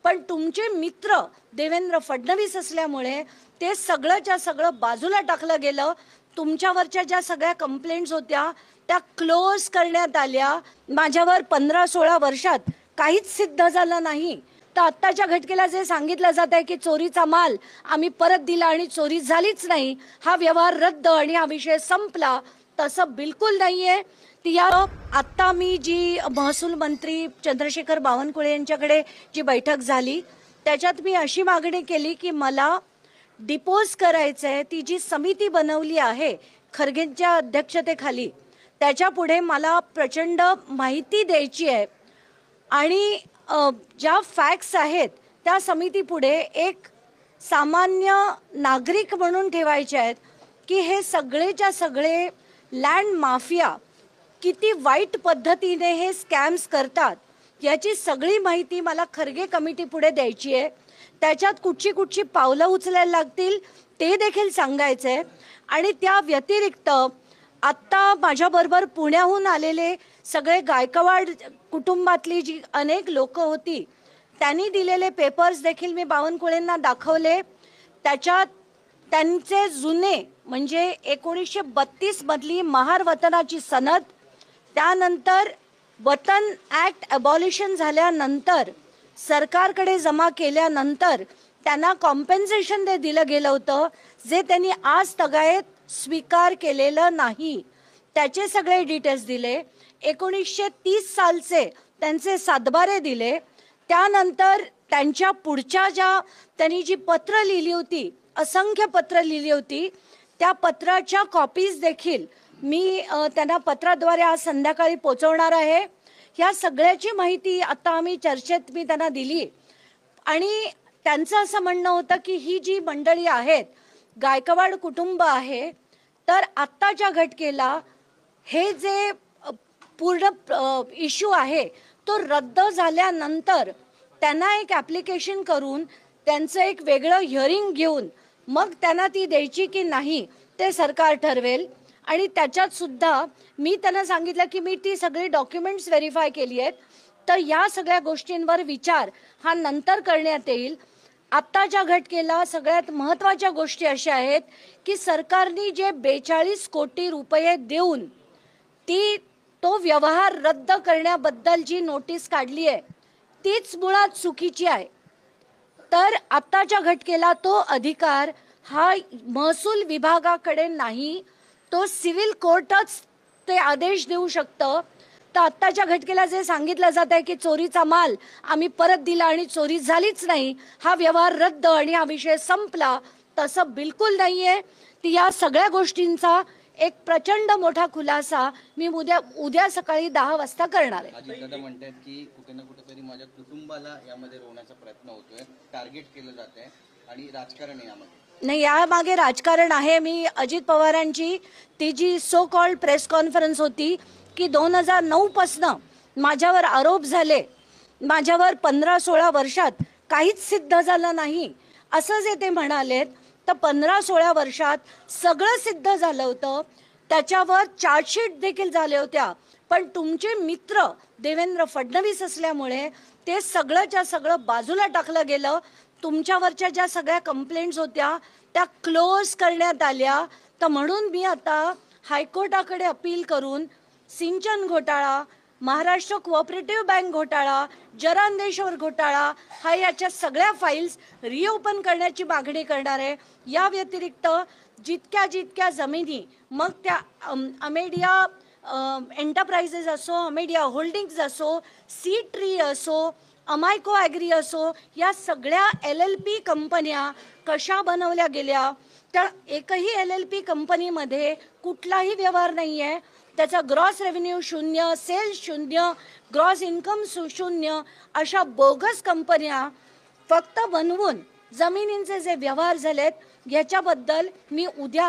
पण तुमचे मित्र देवेंद्र फडणवीस असल्यामुळे ते सगळंच्या सगळं बाजूला टाकलं गेलं. तुमच्यावरच्या ज्या सगळ्या कंप्लेंट्स होत्या त्या क्लोज करण्यात आल्या. माझ्यावर 15-16 वर्षात काहीच सिद्ध झालं नाही. तर आत्ताच्या घटकेला जे सांगितलं जात आहे की चोरीचा माल आम्ही परत दिला आणि चोरी झालीच नाही, हा व्यवहार रद्द आणि हा विषय संपला, तसं बिलकुल नाहीये. या आत्ता मी जी महसूल मंत्री चंद्रशेखर बावनकुळे यांच्याकडे जी बैठक झाली त्याच्यात मी अशी मागणी केली की मला डिपोज करायचं आहे. ती जी समिती बनवली आहे खरगेंच्या अध्यक्षतेखाली, त्याच्या पुढे मला प्रचंड माहिती द्यायची आहे आणि ज्या फॅक्ट्स आहेत त्या समितीपुढे एक सामान्य नागरिक म्हणून ठेवायचे आहेत की हे सगळेच्या सगळे लँड माफिया किती वाईट पद्धतीने हे स्कॅम्स करतात याची सगळी माहिती मला खरगे कमिटी पुढे द्यायची आहे. त्याच्यात कुठची कुठची पावलं उचलायला लागतील ते देखील सांगायचं आहे. आणि त्या व्यतिरिक्त आत्ता माझ्याबरोबर पुण्याहून आलेले सगळे गायकवाड कुटुंबातली जी अनेक लोक होती त्यांनी दिलेले पेपर्स देखील मी बावनकुळेंना दाखवले. त्याच्यात त्यांचे जुने म्हणजे 1932 मधली महार वतनाची सनद, त्यानंतर वतन ॲक्ट अबॉलिशन झाल्यानंतर सरकारकडे जमा केल्यानंतर त्यांना कॉम्पेन्सेशन दिलं गेलं होतं जे त्यांनी आज तगायत स्वीकार केलेलं नाही. त्याचे सगळे डिटेल्स दिले. 1930 सालचे त्यांचे सातबारे दिले. त्यानंतर त्यांच्या पुढच्या ज्या त्यांनी जी पत्र लिहिली होती, असंख्य पत्र लिहिली होती, त्या पत्राच्या कॉपीज देखील मी त्यांना पत्राद्वारे आज संध्याकाळी पोचवणार आहे. या सगळ्याची माहिती आता आम्ही चर्चेत मी त्यांना दिली. आणि त्यांचं असं म्हणणं होतं की ही जी मंडळी आहेत, गायकवाड कुटुंब आहे, तर आत्ताच्या घटकेला हे जे पूर्ण इश्यू आहे तो रद्द झाल्यानंतर त्यांना एक ॲप्लिकेशन करून त्यांचं एक वेगळं हिअरिंग घेऊन मग त्यांना ती द्यायची की नाही ते सरकार ठरवेल. आणि त्याच्यात सुद्धा मी त्यांना सांगितलं की मी ती सगळी डॉक्युमेंट्स व्हेरीफाय केली आहेत, तर या सगळ्या गोष्टींवर विचार हा नंतर करण्यात येईल. आत्ताच्या घटकेला सगळ्यात महत्त्वाच्या गोष्टी अशा आहेत की सरकारने जे 42 कोटी रुपये देऊन तो व्यवहार रद्द करण्याबद्दल जी नोटीस काढली आहे तीच मुळात चुकीची आहे. तर आत्ताच्या घटकेला तो अधिकार हा महसूल विभागाकडे नाही, तो सिव्हिल कोर्टच ते आदेश देऊ शकतं. तर आत्ताच्या घटकेला जे सांगितलं जात आहे की चोरीचा माल आम्ही परत दिला आणि चोरी झालीच नाही, हा व्यवहार रद्द आणि हा विषय संपला, तसं बिलकुल नाहीये. ती या सगळ्या गोष्टींचा एक प्रचंड मोठा खुलासा मी उद्या सकाळी 10 वाजता करणार आहे. अजितदादा म्हणतात की कुठे ना कुठेतरी माझ्या कुटुंबाला यामध्ये रोवण्याचा प्रयत्न होतोय, टार्गेट केलं जात आहे आणि राजकारण आहे यामध्ये. नाही, यामागे राजकारण आहे. मी अजित पवारांची ती जी सो कॉल्ड प्रेस कॉन्फरन्स होती की 2009 पासनं माझ्यावर आरोप झाले, माझ्यावर 15-16 वर्षात काहीच सिद्ध झालं नाही असं जे ते म्हणालेत, तर 15-16 वर्षात सगळं सिद्ध झालं होतं. त्याच्यावर चार्जशीट देखील झाल्या होत्या. पण तुमचे मित्र देवेंद्र फडणवीस असल्यामुळे ते सगळंच्या सगळं बाजूला टाकलं गेलं. तुमच्यावरच्या ज्या सगळ्या कंप्लेंट्स होत्या त्या क्लोज करण्यात आल्या. तर म्हणून मी आता हायकोर्टाकडे अपील करून सिंचन घोटाळा, महाराष्ट्र कोऑपरेटिव्ह बँक घोटाळा, जरांदेश्वर घोटाळा हा याच्या सगळ्या फाईल्स रिओपन करण्याची मागणी करणार आहे. या व्यतिरिक्त जितक्या जितक्या जमिनी, मग त्या अमेडिया एंटरप्राइजेस असो, अमेडिया होल्डिंग्स असो, सी ट्री असो, अमायको ॲग्री असो, या सगळ्या LLP कंपन्या कशा बनवल्या गेल्या, त्या एकही LLP कंपनीमध्ये कुठलाही व्यवहार नाही आहे. त्याचा ग्रॉस रेव्हेन्यू शून्य, सेल्स शून्य, ग्रॉस इन्कम शून्य, अशा बोगस कंपन्या फक्त बनवून जमिनींचे जे व्यवहार झालेत याच्याबद्दल मी उद्या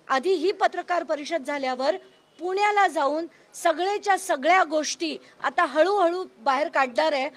आधी ही पत्रकार परिषद झाल्यावर पुण्याला जाऊन सगळेच्या सगळ्या गोष्टी आता हळूहळू बाहेर काढणार आहे.